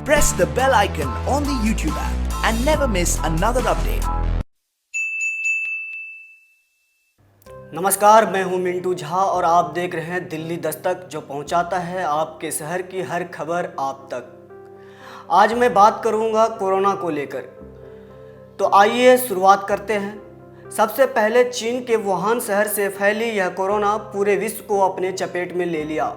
Press the bell icon on the YouTube app and never miss another update. नमस्कार, मैं हूं मिंटू झा और आप देख रहे हैं दिल्ली दस्तक, जो पहुंचाता है आपके शहर की हर खबर आप तक। आज मैं बात करूंगा कोरोना को लेकर। तो आइए शुरुआत करते हैं। सबसे पहले चीन के वुहान शहर से फैली यह कोरोना पूरे विश्व को अपने चपेट में ले लिया,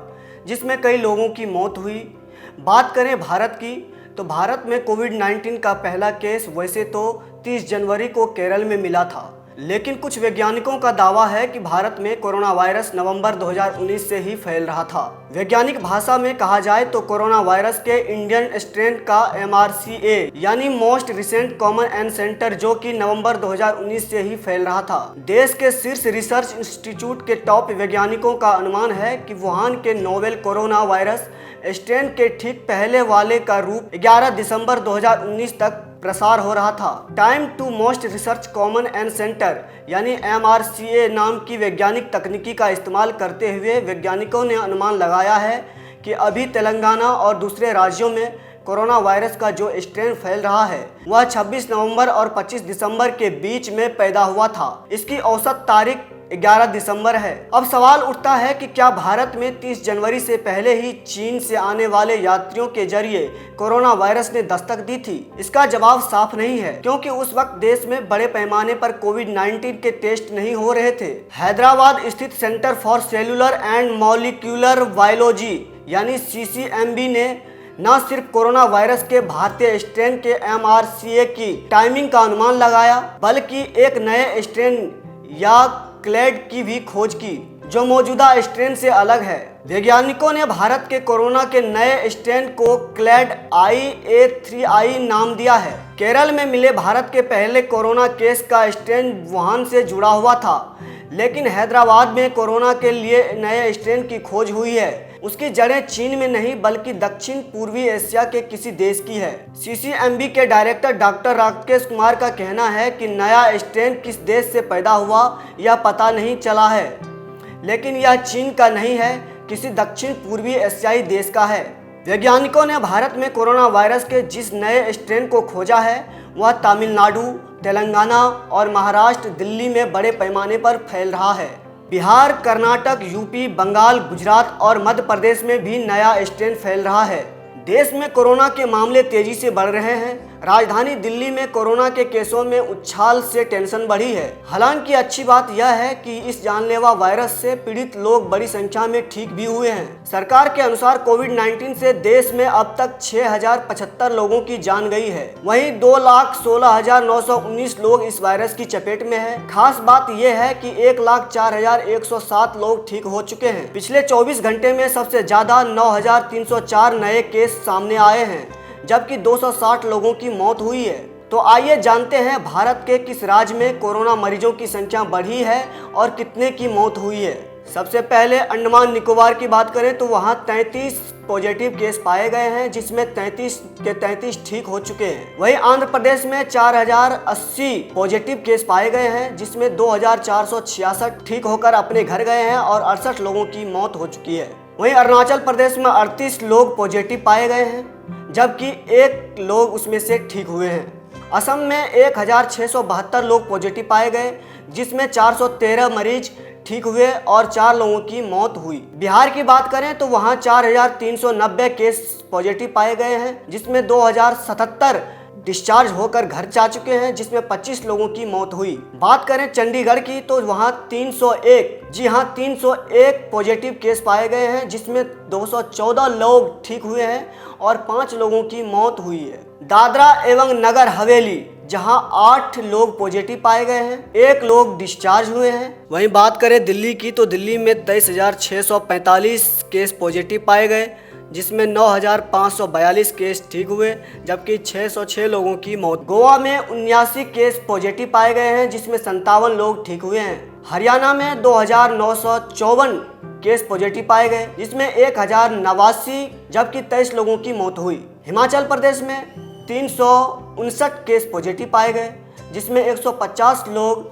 जिसमें कई लोगों की मौत हुई। बात करें भारत की, तो भारत में कोविड-19 का पहला केस वैसे तो 30 जनवरी को केरल में मिला था, लेकिन कुछ वैज्ञानिकों का दावा है कि भारत में कोरोना वायरस नवंबर 2019 से ही फैल रहा था। वैज्ञानिक भाषा में कहा जाए तो कोरोना वायरस के इंडियन स्ट्रेन का MRCA यानी मोस्ट रिसेंट कॉमन एनसेंटर, जो कि नवंबर 2019 से ही फैल रहा था। देश के शीर्ष रिसर्च इंस्टीट्यूट के टॉप वैज्ञानिकों का अनुमान है कि वुहान के नोवेल कोरोना वायरस स्ट्रेन के ठीक पहले वाले का रूप 11 दिसंबर 2019 तक प्रसार हो रहा था। Time to most recent common ancestor यानी MRCA नाम की वैज्ञानिक तकनीकी का इस्तेमाल करते हुए वैज्ञानिकों ने अनुमान लगाया है कि अभी तेलंगाना और दूसरे राज्यों में कोरोना वायरस का जो स्ट्रेन फैल रहा है वह 26 नवंबर और 25 दिसंबर के बीच में पैदा हुआ था। इसकी औसत तारीख 11 दिसंबर है। अब सवाल उठता है कि क्या भारत में 30 जनवरी से पहले ही चीन से आने वाले यात्रियों के जरिए कोरोना वायरस ने दस्तक दी थी? इसका जवाब साफ नहीं है, क्योंकि उस वक्त देश में बड़े पैमाने पर कोविड-19 के टेस्ट नहीं हो रहे थे। हैदराबाद स्थित centre for cellular and molecular biology यानी CCMB ने न सिर्फ कोरोना वायरस के भारतीय स्ट्रेन के MRCA की टाइमिंग का अनुमान लगाया, बल्कि एक नए स्ट्रेन या क्लेड की भी खोज की, जो मौजूदा स्ट्रेन से अलग है। वैज्ञानिकों ने भारत के कोरोना के नए स्ट्रेन को क्लेड IA3I नाम दिया है। केरल में मिले भारत के पहले कोरोना केस का स्ट्रेन वुहान से जुड़ा हुआ था, लेकिन हैदराबाद में कोरोना के लिए नए स्ट्रेन की खोज हुई है। उसकी जड़ें चीन में नहीं बल्कि दक्षिण पूर्वी एशिया के किसी देश की है। CCMB के डायरेक्टर डॉक्टर राकेश कुमार का कहना है कि नया स्ट्रेन किस देश से पैदा हुआ यह पता नहीं चला है, लेकिन यह चीन का नहीं है, किसी दक्षिण पूर्वी एशियाई देश का है। वैज्ञानिकों ने भारत में कोरोना वायरस के जिस नए स्ट्रेन को खोजा है वह तमिलनाडु, तेलंगाना और महाराष्ट्र, दिल्ली में बड़े पैमाने पर फैल रहा है। बिहार, कर्नाटक, यूपी, बंगाल, गुजरात और मध्य प्रदेश में भी नया स्ट्रेन फैल रहा है। देश में कोरोना के मामले तेजी से बढ़ रहे हैं। राजधानी दिल्ली में कोरोना के केसों में उछाल से टेंशन बढ़ी है। हालांकि अच्छी बात यह है कि इस जानलेवा वायरस से पीड़ित लोग बड़ी संख्या में ठीक भी हुए हैं। सरकार के अनुसार कोविड-19 से देश में अब तक 6075 लोगों की जान गई है। वहीं 2,16,919 लोग इस वायरस की चपेट में हैं। खास बात यह है कि 1,04,107 लोग ठीक हो चुके हैं। पिछले 24 घंटे में सबसे ज्यादा 9,304 नए केस सामने आए हैं, जबकि 260 लोगों की मौत हुई है। तो आइए जानते हैं भारत के किस राज्य में कोरोना मरीजों की संख्या बढ़ी है और कितने की मौत हुई है। सबसे पहले अंडमान निकोबार की बात करें तो वहां 33 पॉजिटिव केस पाए गए हैं, जिसमें 33 के 33 ठीक हो चुके हैं। वहीं आंध्र प्रदेश में 4080 पॉजिटिव केस पाए गए हैं, जिसमें 2466 ठीक होकर अपने घर गए हैं और 68 लोगों की मौत हो चुकी है। वहीं अरुणाचल प्रदेश में 38 लोग पॉजिटिव पाए गए हैं, जबकि 1 लोग उसमें से ठीक हुए हैं। असम में 1672 लोग पॉजिटिव पाए गए, जिसमें 413 मरीज ठीक हुए और 4 लोगों की मौत हुई। बिहार की बात करें तो वहां 4390 केस पॉजिटिव पाए गए हैं, जिसमें 2077 डिस्चार्ज होकर घर जा चुके हैं, जिसमें 25 लोगों की मौत हुई। बात करें चंडीगढ़ की तो वहां 301 पॉजिटिव केस पाए गए हैं, जिसमें 214 लोग ठीक हुए हैं और 5 लोगों की मौत हुई है। दादरा एवं नगर हवेली जहां 8 लोग पॉजिटिव पाए गए हैं, 1 लोग डिस्चार्ज हुए हैं। वहीं बात करें दिल्ली की तो दिल्ली में 23,645 केस पॉजिटिव पाए गए, जिसमें 9,542 केस ठीक हुए, जबकि 606 लोगों की मौत। गोवा में 79 केस पॉजिटिव पाए गए हैं, जिसमें 57 लोग ठीक हुए हैं। हरियाणा में 2,954 केस पॉजिटिव पाए गए, जिसमें 1,089 जबकि 23 लोगों की मौत हुई। हिमाचल प्रदेश में 359 केस पॉजिटिव पाए गए, जिसमें 150 लोग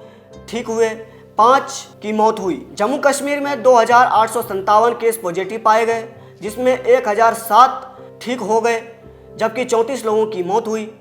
ठीक हुए, 5 की मौत हुई। जम्मू कश्मीर में 2,857 केस पॉजिटिव पाए गए, जिसमें 1,007 ठीक हो गए, जबकि 34 लोगों की मौत हुई।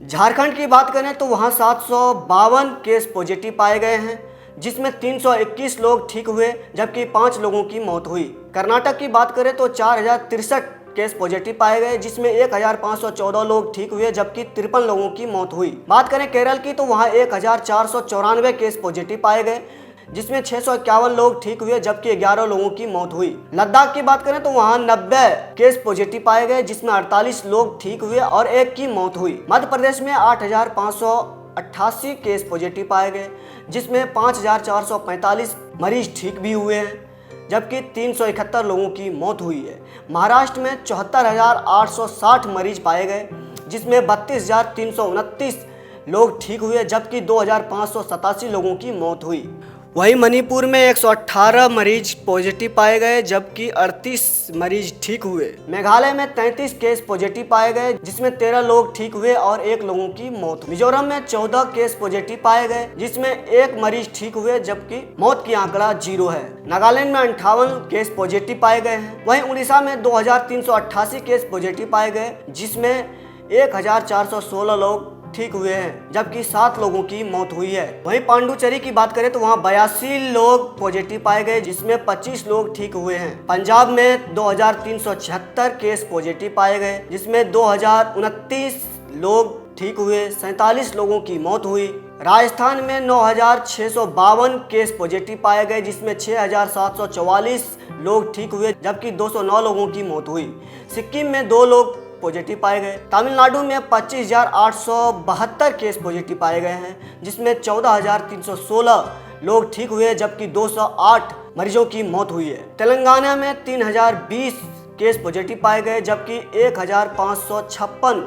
झारखंड की बात करें तो वहाँ 752 केस पॉजिटिव पाए गए हैं, जिसमें 321 लोग ठीक हुए जबकि 5 लोगों की मौत हुई। कर्नाटक की बात करें तो 4063 केस पॉजिटिव पाए गए, जिसमें 1514 लोग ठीक हुए जबकि 53 लोगों की मौत हुई। बात करें केरल की तो वहाँ 1494 केस पॉजिटिव पाए गए, जिसमें 651 लोग ठीक हुए जबकि 11 लोगों की मौत हुई। लद्दाख की बात करें तो वहाँ 90 केस पॉजिटिव पाए गए, जिसमें 48 लोग ठीक हुए और 1 की मौत हुई। मध्य प्रदेश में 8588 केस पॉजिटिव पाए गए, जिसमें 5445 मरीज ठीक भी हुए हैं जबकि 371 लोगों की मौत हुई है। महाराष्ट्र में 74,860 मरीज पाए गए, जिसमें 32,329 लोग ठीक हुए जबकि 2,587 लोगों की मौत हुई। वहीं मणिपुर में 118 मरीज पॉजिटिव पाए गए जबकि 38 मरीज ठीक हुए। मेघालय में 33 केस पॉजिटिव पाए गए, जिसमें 13 लोग ठीक हुए और 1 लोगों की मौत हुई। मिजोरम में 14 केस पॉजिटिव पाए गए, जिसमें 1 मरीज ठीक हुए जबकि मौत की आंकड़ा 0 है। नागालैंड में 58 केस पॉजिटिव पाए गए हैं। वहीं उड़ीसा में 2388 केस पॉजिटिव पाए गए, जिसमें 1416 लोग ठीक हुए हैं जबकि 7 लोगों की मौत हुई है। वहीं पांडुचेरी की बात करें तो वहां 82 लोग पॉजिटिव पाए गए, जिसमें 25 लोग ठीक हुए हैं। पंजाब में 2376 केस पॉजिटिव पाए गए, जिसमें 2029 लोग ठीक हुए, 47 लोगों की मौत हुई। राजस्थान में 9652 केस पॉजिटिव पाए गए, जिसमें 6744 लोग ठीक हुए जबकि 209 लोगों की मौत हुई। सिक्किम में 2 लोग पॉजिटिव पाए गए। तमिलनाडु में 25,872 केस पॉजिटिव पाए गए हैं, जिसमें 14,316 लोग ठीक हुए जबकि 208 मरीजों की मौत हुई है। तेलंगाना में 3,020 केस पॉजिटिव पाए गए जबकि 1,556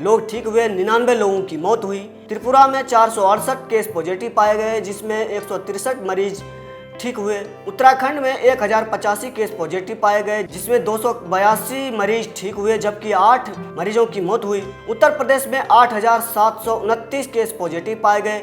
लोग ठीक हुए, 99 लोगों की मौत हुई। त्रिपुरा में 468 केस पॉजिटिव पाए गए, जिसमें 163 मरीज ठीक हुए। उत्तराखंड में 1085 केस पॉजिटिव पाए गए, जिसमें 282 मरीज ठीक हुए जबकि 8 मरीजों की मौत हुई। उत्तर प्रदेश में 8729 केस पॉजिटिव पाए गए,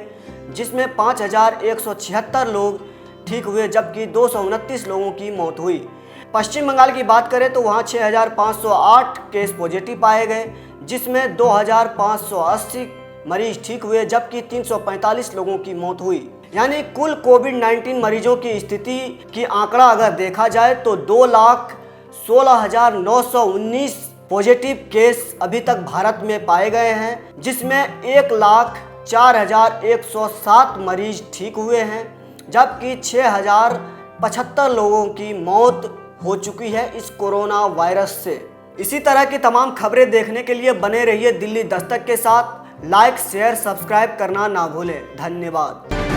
जिसमें 5176 लोग ठीक हुए जबकि 229 लोगों की मौत हुई। पश्चिम बंगाल की बात करें तो वहाँ 6508 केस पॉजिटिव पाए गए, जिसमें 2580 मरीज ठीक हुए जबकि 345 लोगों की मौत हुई। यानी कुल कोविड-19 मरीजों की स्थिति की आंकड़ा अगर देखा जाए तो 2,16,919 पॉजिटिव केस अभी तक भारत में पाए गए हैं, जिसमें 1,04,107 मरीज ठीक हुए हैं जबकि 6,075 लोगों की मौत हो चुकी है इस कोरोना वायरस से। इसी तरह की तमाम खबरें देखने के लिए बने रहिए दिल्ली दस्तक के साथ। लाइक, शेयर, सब्सक्राइब करना ना भूलें। धन्यवाद।